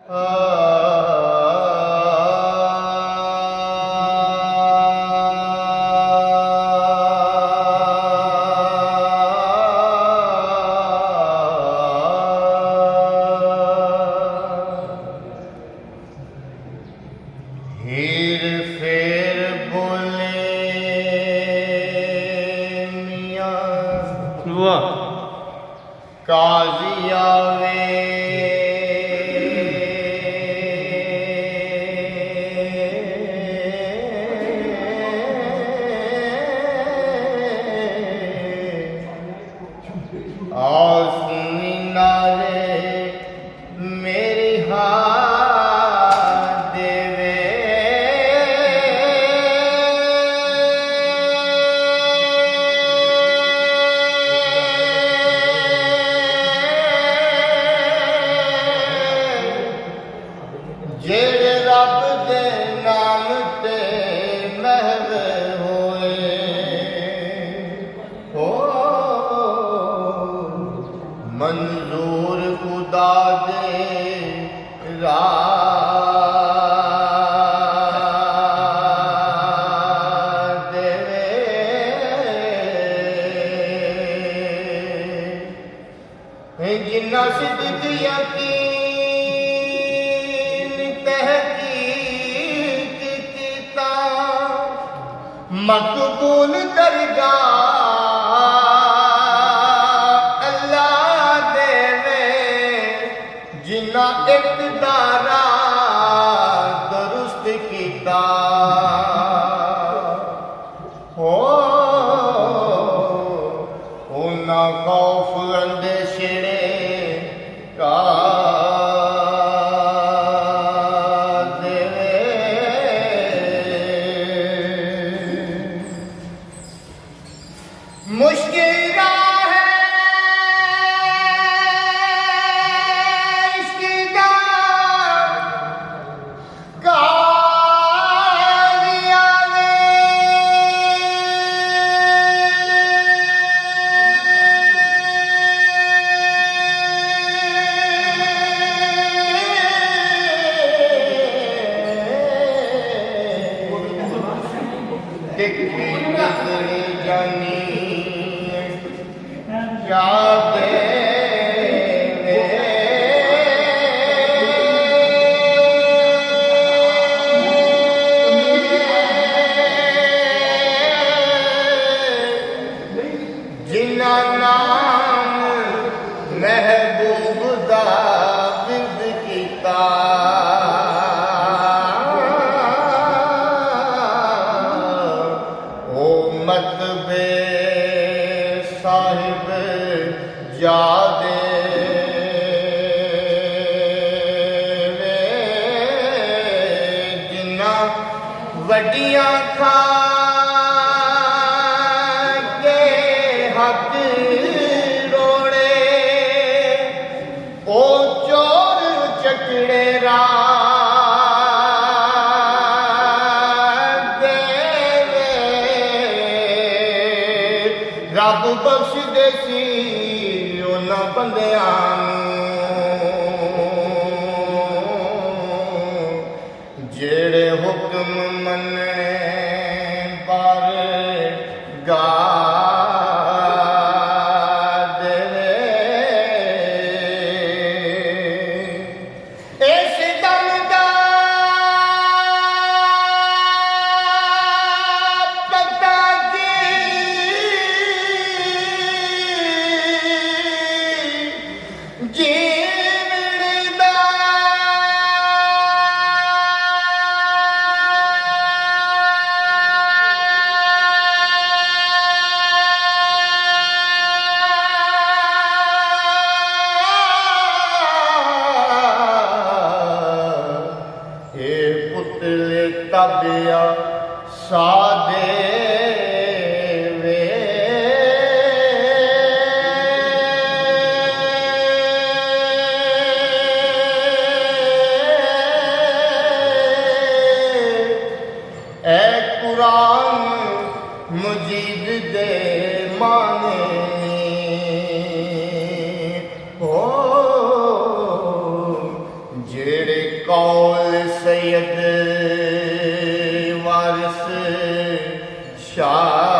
ਹੀਰ ਫੇਰ ਬੋਲੇ ਮੀਆਂ ਵਾਹ ਕਾਜ਼ੀ ਆਵੇ ਆਸਮੀ ਨਾਲੇ ਮੇਰੀ ਜਿਹੜੇ ਰੱਬ ਦੇ ਨਾਮ ਤੇ ਮਹਿਵ ਹੋਏ ਹੋ ਮਨਜ਼ੂਰ ਖੁਦਾ ਦੇ ਰਾਹ ਦੇਵੇ ਜਿੰਨਾ ਸਿੱਧਕ ਯਕੀਨ मकबूल दरगाह अल्लाह देवे जिन्ना इक़्तिदारा दुरुस्त कीता हो उन्ना खौफ अंदेशे का मुश्किल राह है इसकी गालियाँ देखी नजर जानी याद जिन्ना नाम महबूब दा विद कीता ओ मतबे साहिब यादे जिन्ना वड्डियां खा के हक रोड़े ओ चोर चकड़े रब बख्श देसी उन्हां बंदियां जेड़े हुक्म मनने पर गा देवे इस दम दा पता तबिया सादे वे ए कुरान मजीद दे माने हो जे मेरे कौल सैयद वारिस शाह